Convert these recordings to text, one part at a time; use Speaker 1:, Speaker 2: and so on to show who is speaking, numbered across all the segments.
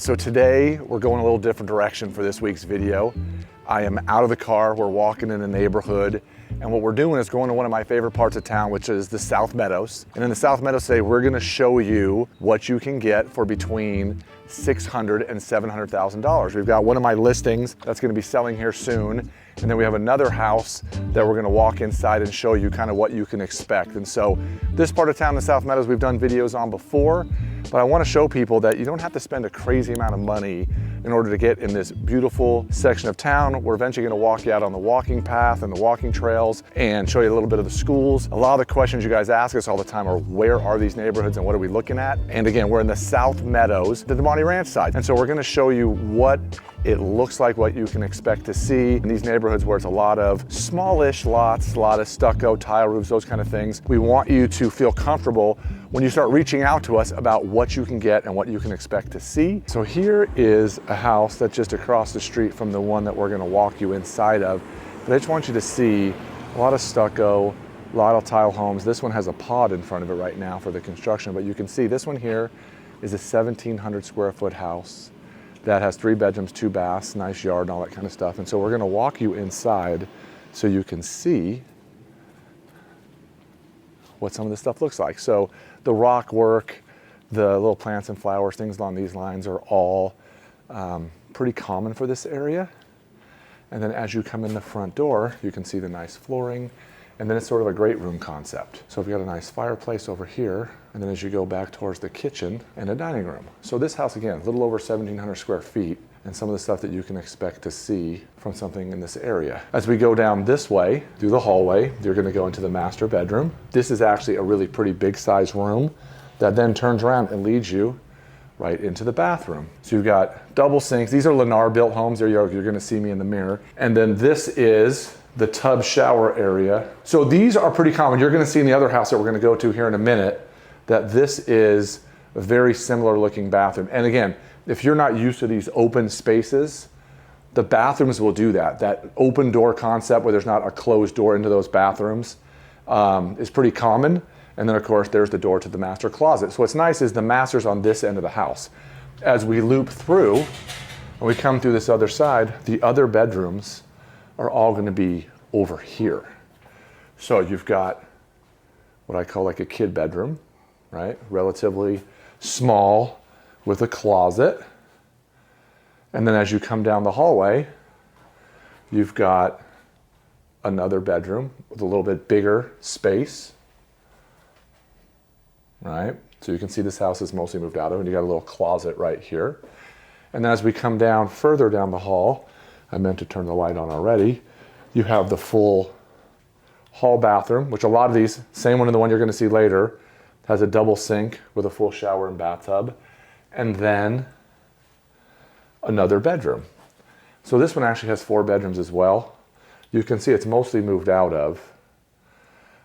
Speaker 1: So today we're going a little different direction for this week's video. I am out of the car, we're walking in a neighborhood, and what we're doing is going to one of my favorite parts of town, which is the South Meadows. And in the South Meadows today, we're gonna show you what you can get for between $600,000 and $700,000. We've got one of my listings that's gonna be selling here soon. And then we have another house that we're gonna walk inside and show you kind of what you can expect. And so this part of town, the South Meadows, we've done videos on before, but I wanna show people that you don't have to spend a crazy amount of money in order to get in this beautiful section of town. We're eventually gonna walk you out on the walking path and the walking trails and show you a little bit of the schools. A lot of the questions you guys ask us all the time are, where are these neighborhoods and what are we looking at? And again, we're in the South Meadows, the Damonte Ranch side. And so we're gonna show you what it looks like, what you can expect to see in these neighborhoods where it's a lot of smallish lots, a lot of stucco, tile roofs, those kind of things. We want you to feel comfortable when you start reaching out to us about what you can get and what you can expect to see. So here is a house that's just across the street from the one that we're gonna walk you inside of. But I just want you to see a lot of stucco, a lot of tile homes. This one has a pod in front of it right now for the construction, but you can see this one here is a 1,700 square foot house that has 3 bedrooms, 2 baths, nice yard and all that kind of stuff. And so we're gonna walk you inside so you can see what some of this stuff looks like. So the rock work, the little plants and flowers, things along these lines are all pretty common for this area. And then as you come in the front door, you can see the nice flooring, and then it's sort of a great room concept. So we've got a nice fireplace over here, and then as you go back towards the kitchen and a dining room. So this house, again, a little over 1,700 square feet, and some of the stuff that you can expect to see from something in this area. As we go down this way, through the hallway, you're gonna go into the master bedroom. This is actually a really pretty big size room that then turns around and leads you right into the bathroom. So you've got double sinks. These are Lennar-built homes. There you go, you're gonna see me in the mirror. And then this is the tub shower area. So these are pretty common. You're gonna see in the other house that we're gonna go to here in a minute that this is a very similar looking bathroom. And again, if you're not used to these open spaces, the bathrooms will do that. That open door concept where there's not a closed door into those bathrooms is pretty common. And then of course, there's the door to the master closet. So what's nice is the master's on this end of the house. As we loop through, and we come through this other side, the other bedrooms are all gonna be over here. So you've got what I call like a kid bedroom, right? Relatively small with a closet. And then as you come down the hallway, you've got another bedroom with a little bit bigger space, right? So you can see this house is mostly moved out of, and you got a little closet right here. And then as we come down further down the hall, I meant to turn the light on already, you have the full hall bathroom, which a lot of these, same one in the one you're gonna see later, has a double sink with a full shower and bathtub, and then another bedroom. So this one actually has 4 bedrooms as well. You can see it's mostly moved out of.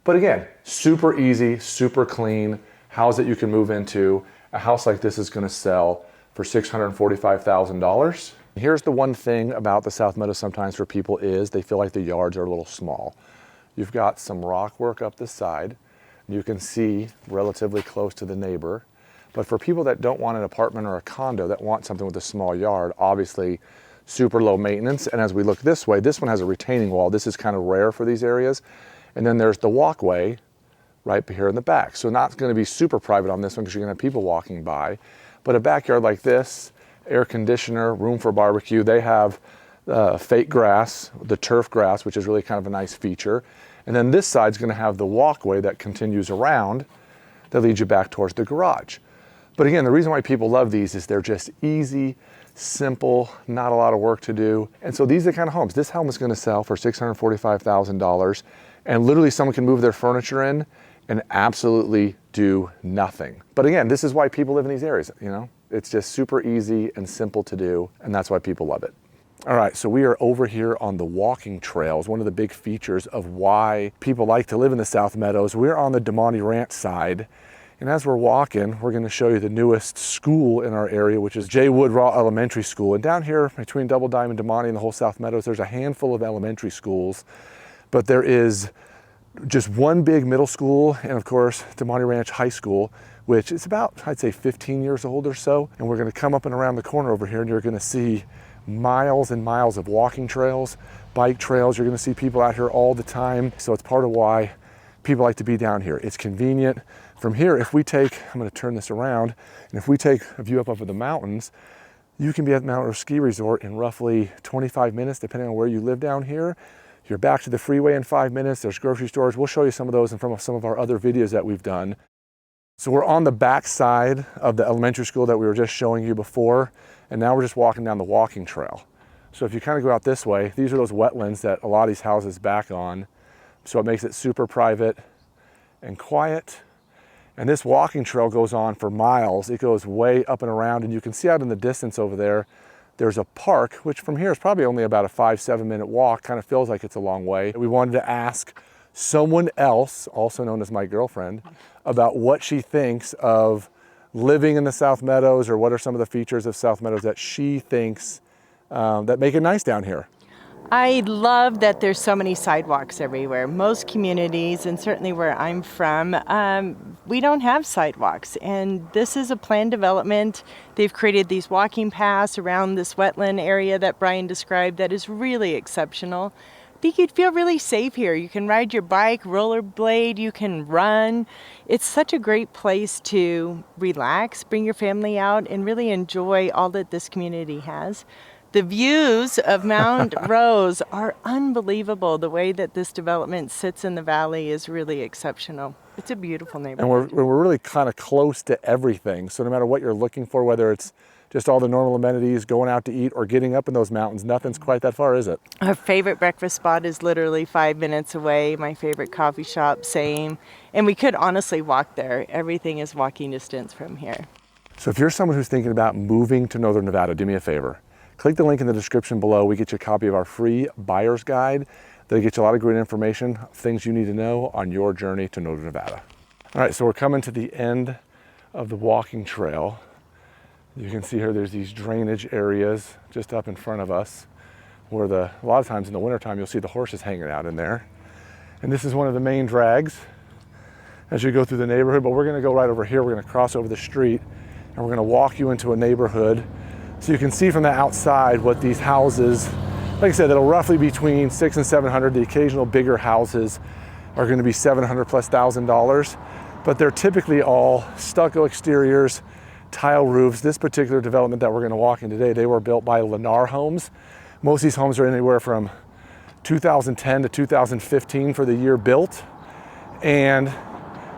Speaker 1: But again, super easy, super clean house that you can move into. A house like this is gonna sell for $645,000. Here's the one thing about the South Meadows sometimes for people is they feel like the yards are a little small. You've got some rock work up the side. You can see relatively close to the neighbor. But for people that don't want an apartment or a condo, that want something with a small yard, obviously super low maintenance. And as we look this way, this one has a retaining wall. This is kind of rare for these areas. And then there's the walkway right here in the back. So not gonna be super private on this one because you're gonna have people walking by. But a backyard like this, air conditioner, room for barbecue, they have fake grass, the turf grass, which is really kind of a nice feature. And then this side's gonna have the walkway that continues around that leads you back towards the garage. But again, the reason why people love these is they're just easy, simple, not a lot of work to do. And so these are the kind of homes. This home is gonna sell for $645,000, and literally someone can move their furniture in and absolutely do nothing. But again, this is why people live in these areas, you know? It's just super easy and simple to do, and that's why people love it. All right, so we are over here on the walking trails, one of the big features of why people like to live in the South Meadows. We're on the Damonte Ranch side, and as we're walking, we're gonna show you the newest school in our area, which is J. Woodrow Elementary School. And down here between Double Diamond, Damonte, and the whole South Meadows, there's a handful of elementary schools, but there is just one big middle school, and of course, Damonte Ranch High School, which is about, I'd say 15 years old or so. And we're gonna come up and around the corner over here and you're gonna see miles and miles of walking trails, bike trails. You're gonna see people out here all the time. So it's part of why people like to be down here. It's convenient. From here, if we take, I'm gonna turn this around, and if we take a view up over the mountains, you can be at Mount Rose Ski Resort in roughly 25 minutes, depending on where you live down here. You're back to the freeway in 5 minutes. There's grocery stores. We'll show you some of those and from some of our other videos that we've done. So we're on the back side of the elementary school that we were just showing you before, and now we're just walking down the walking trail. So if you kind of go out this way, these are those wetlands that a lot of these houses back on. So it makes it super private and quiet. And this walking trail goes on for miles. It goes way up and around, and you can see out in the distance over there, there's a park, which from here is probably only about a 5-7 minute walk. Kind of feels like it's a long way. We wanted to ask someone else, also known as my girlfriend, about what she thinks of living in the South Meadows, or what are some of the features of South Meadows that she thinks that make it nice down here.
Speaker 2: I love that there's so many sidewalks everywhere. Most communities, and certainly where I'm from, we don't have sidewalks. And this is a planned development. They've created these walking paths around this wetland area that Brian described that is really exceptional. I think you'd feel really safe here. You can ride your bike, rollerblade, you can run. It's such a great place to relax, bring your family out, and really enjoy all that this community has. The views of Mount Rose are unbelievable. The way that this development sits in the valley is really exceptional. It's a beautiful neighborhood.
Speaker 1: And we're really kind of close to everything. So no matter what you're looking for, whether it's just all the normal amenities, going out to eat, or getting up in those mountains, nothing's quite that far, is it?
Speaker 2: Our favorite breakfast spot is literally 5 minutes away. My favorite coffee shop, same. And we could honestly walk there. Everything is walking distance from here.
Speaker 1: So if you're someone who's thinking about moving to Northern Nevada, do me a favor. Click the link in the description below. We get you a copy of our free buyer's guide. That'll get you a lot of great information, things you need to know on your journey to Northern Nevada. All right, so we're coming to the end of the walking trail. You can see here there's these drainage areas just up in front of us where a lot of times in the wintertime you'll see the horses hanging out in there. And this is one of the main drags as you go through the neighborhood, but we're gonna go right over here. We're gonna cross over the street and we're gonna walk you into a neighborhood so you can see from the outside what these houses, like I said, that'll roughly between $600 and $700. The occasional bigger houses are going to be $700 plus $1,000, but they're typically all stucco exteriors, tile roofs. This particular development that we're going to walk in today, they were built by Lennar homes. Most of these homes are anywhere from 2010 to 2015 for the year built, and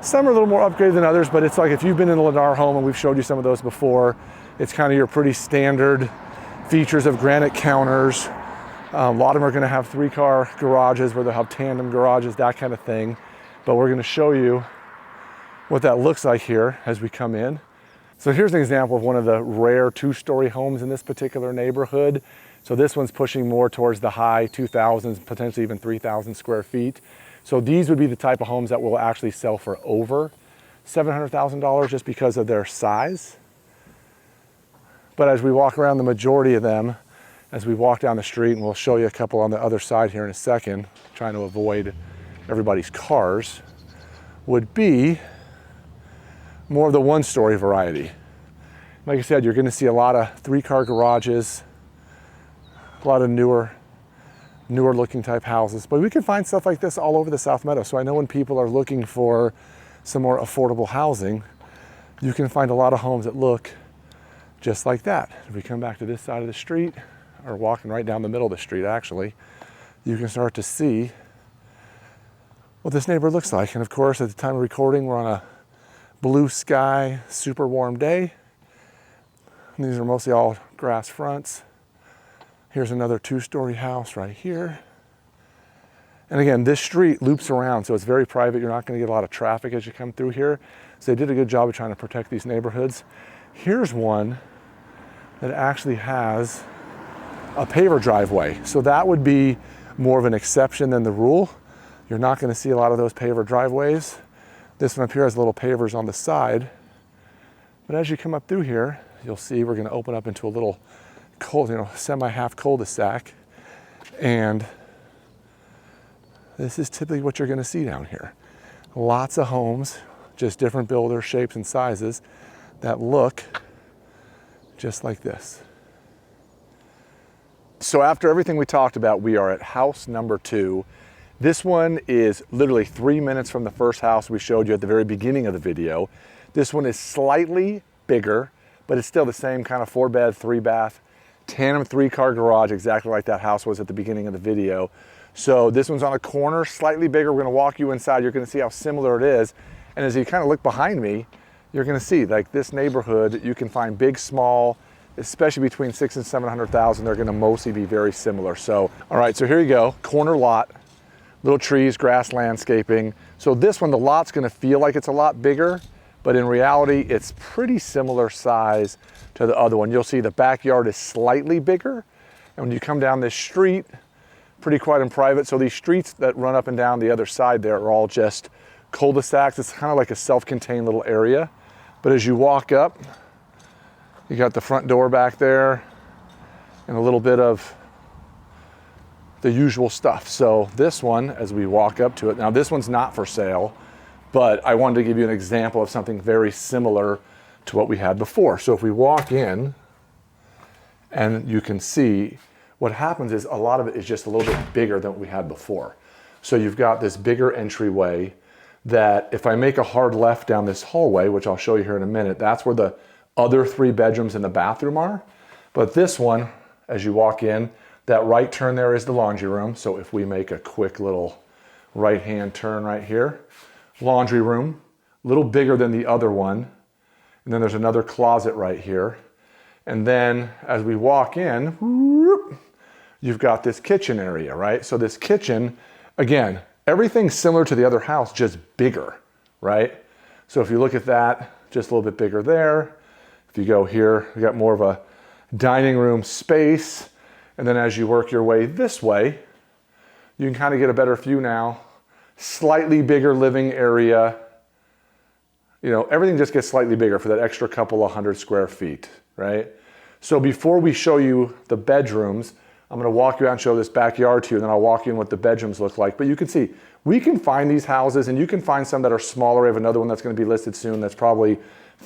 Speaker 1: some are a little more upgraded than others, but it's like if you've been in a Lennar home, and we've showed you some of those before, it's kind of your pretty standard features of granite counters. A lot of them are going to have 3-car garages where they'll have tandem garages, that kind of thing. But we're going to show you what that looks like here as we come in. So here's an example of one of the rare 2-story homes in this particular neighborhood. So this one's pushing more towards the high 2,000s, potentially even 3,000 square feet. So these would be the type of homes that will actually sell for over $700,000 just because of their size. But as we walk around the majority of them, as we walk down the street, and we'll show you a couple on the other side here in a second, trying to avoid everybody's cars, would be more of the 1-story variety. Like I said, you're going to see a lot of 3-car garages, a lot of newer looking type houses. But we can find stuff like this all over the South Meadows. So I know when people are looking for some more affordable housing, you can find a lot of homes that look just like that. If we come back to this side of the street, or walking right down the middle of the street actually, you can start to see what this neighborhood looks like. And of course, at the time of recording, we're on a blue sky, super warm day. And these are mostly all grass fronts. Here's another 2-story house right here. And again, this street loops around, so it's very private. You're not going to get a lot of traffic as you come through here. So they did a good job of trying to protect these neighborhoods. Here's one that actually has a paver driveway. So that would be more of an exception than the rule. You're not going to see a lot of those paver driveways. This one up here has little pavers on the side. But as you come up through here, you'll see we're going to open up into a little semi-half cul-de-sac. And this is typically what you're going to see down here. Lots of homes just different builders, shapes, and sizes that look just like this. So after everything we talked about, we are at house number 2. This one is literally 3 minutes from the first house we showed you at the very beginning of the video. This one is slightly bigger, but it's still the same kind of 4-bed, 3-bath, tandem 3-car garage, exactly like that house was at the beginning of the video. So this one's on a corner, slightly bigger. We're gonna walk you inside. You're gonna see how similar it is. And as you kind of look behind me, you're gonna see like this neighborhood, you can find big, small, especially between 600,000 and 700,000, they're gonna mostly be very similar. So, all right, so here you go, corner lot, little trees, grass, landscaping. So this one, the lot's gonna feel like it's a lot bigger, but in reality, it's pretty similar size to the other one. You'll see the backyard is slightly bigger. And when you come down this street, pretty quiet and private. So these streets that run up and down the other side there are all just cul-de-sacs. It's kind of like a self-contained little area. But as you walk up, you got the front door back there and a little bit of the usual stuff. So this one, as we walk up to it, now this one's not for sale, but I wanted to give you an example of something very similar to what we had before. So if we walk in, and you can see what happens is a lot of it is just a little bit bigger than what we had before. So you've got this bigger entryway that if I make a hard left down this hallway, which I'll show you here in a minute, that's where the other 3 bedrooms and the bathroom are. But this one, as you walk in, that right turn there is the laundry room. So if we make a quick little right-hand turn right here, laundry room, a little bigger than the other one. And then there's another closet right here. And then as we walk in, whoop, you've got this kitchen area, right? So this kitchen, again, everything's similar to the other house, just bigger, right? So if you look at that, just a little bit bigger there. If you go here, you got more of a dining room space. And then as you work your way this way, you can kind of get a better view now. Slightly bigger living area. You know, everything just gets slightly bigger for that extra couple of 100 square feet, right? So before we show you the bedrooms, I'm gonna walk you out and show this backyard to you, and then I'll walk you in what the bedrooms look like. But you can see, we can find these houses, and you can find some that are smaller. We have another one that's gonna be listed soon that's probably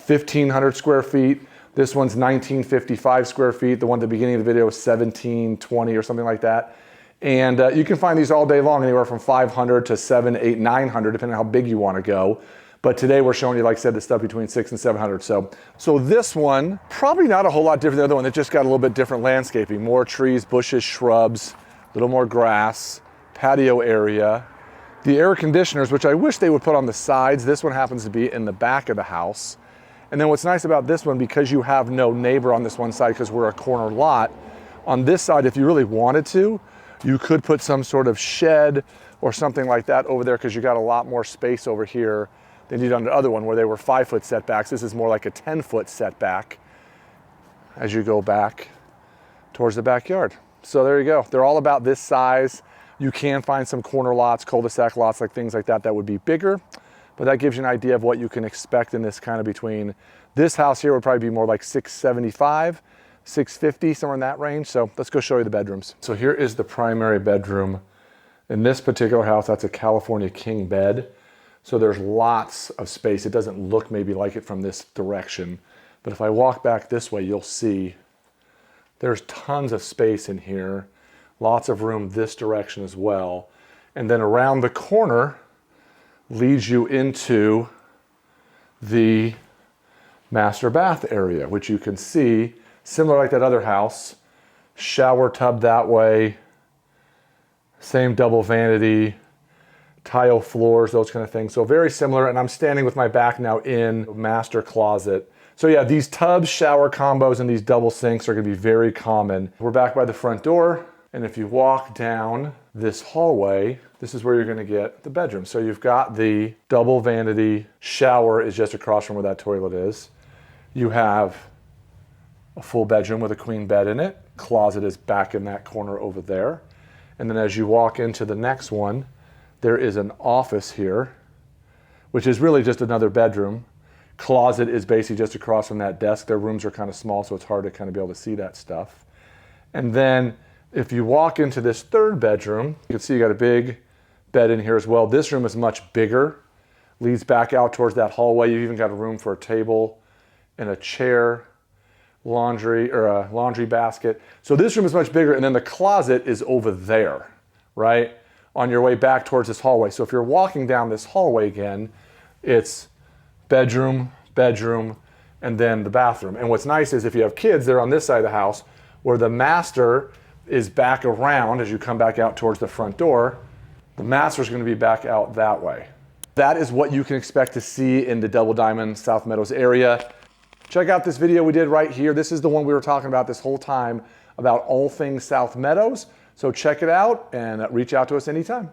Speaker 1: 1,500 square feet. This one's 1,955 square feet. The one at the beginning of the video was 1,720 or something like that. And you can find these all day long, anywhere from 500 to 700, 800, 900, depending on how big you wanna go. But today we're showing you, like I said, the stuff between 600 and 700. So this one, probably not a whole lot different than the other one. It just got a little bit different landscaping. More trees, bushes, shrubs, a little more grass, patio area. The air conditioners, which I wish they would put on the sides. This one happens to be in the back of the house. And then what's nice about this one, because you have no neighbor on this one side, because we're a corner lot, on this side, if you really wanted to, you could put some sort of shed or something like that over there, because you got a lot more space over here than you did on the other one where they were 5-foot setbacks. This is more like a 10-foot setback as you go back towards the backyard. So there you go. They're all about this size. You can find some corner lots, cul-de-sac lots, like things like that that would be bigger, but that gives you an idea of what you can expect in this kind of between. This house here would probably be more like 675, 650, somewhere in that range. So let's go show you the bedrooms. So here is the primary bedroom. In this particular house, that's a California king bed. So there's lots of space. It doesn't look maybe like it from this direction, but if I walk back this way, you'll see there's tons of space in here, lots of room this direction as well. And then around the corner leads you into the master bath area, which you can see, similar like that other house, shower tub that way, same double vanity, tile floors, those kind of things. So very similar, and I'm standing with my back now in master closet. So yeah, these tubs, shower combos, and these double sinks are gonna be very common. We're back by the front door, and if you walk down this hallway, this is where you're gonna get the bedroom. So you've got the double vanity, shower is just across from where that toilet is. You have a full bedroom with a queen bed in it. Closet is back in that corner over there. And then as you walk into the next one, there is an office here, which is really just another bedroom. Closet is basically just across from that desk. Their rooms are kind of small, so it's hard to kind of be able to see that stuff. And then if you walk into this third bedroom, you can see you got a big bed in here as well. This room is much bigger. leads back out towards that hallway. You've even got a room for a table and a chair, laundry or a laundry basket. So this room is much bigger, and then the closet is over there, right? On your way back towards this hallway. So if you're walking down this hallway again, it's bedroom, bedroom, and then the bathroom. And what's nice is if you have kids, they're on this side of the house, where the master is back around as you come back out towards the front door. The master's going to be back out that way. That is what you can expect to see in the Double Diamond South Meadows area. Check out this video we did right here. This is the one we were talking about this whole time about all things South Meadows. So check it out and reach out to us anytime.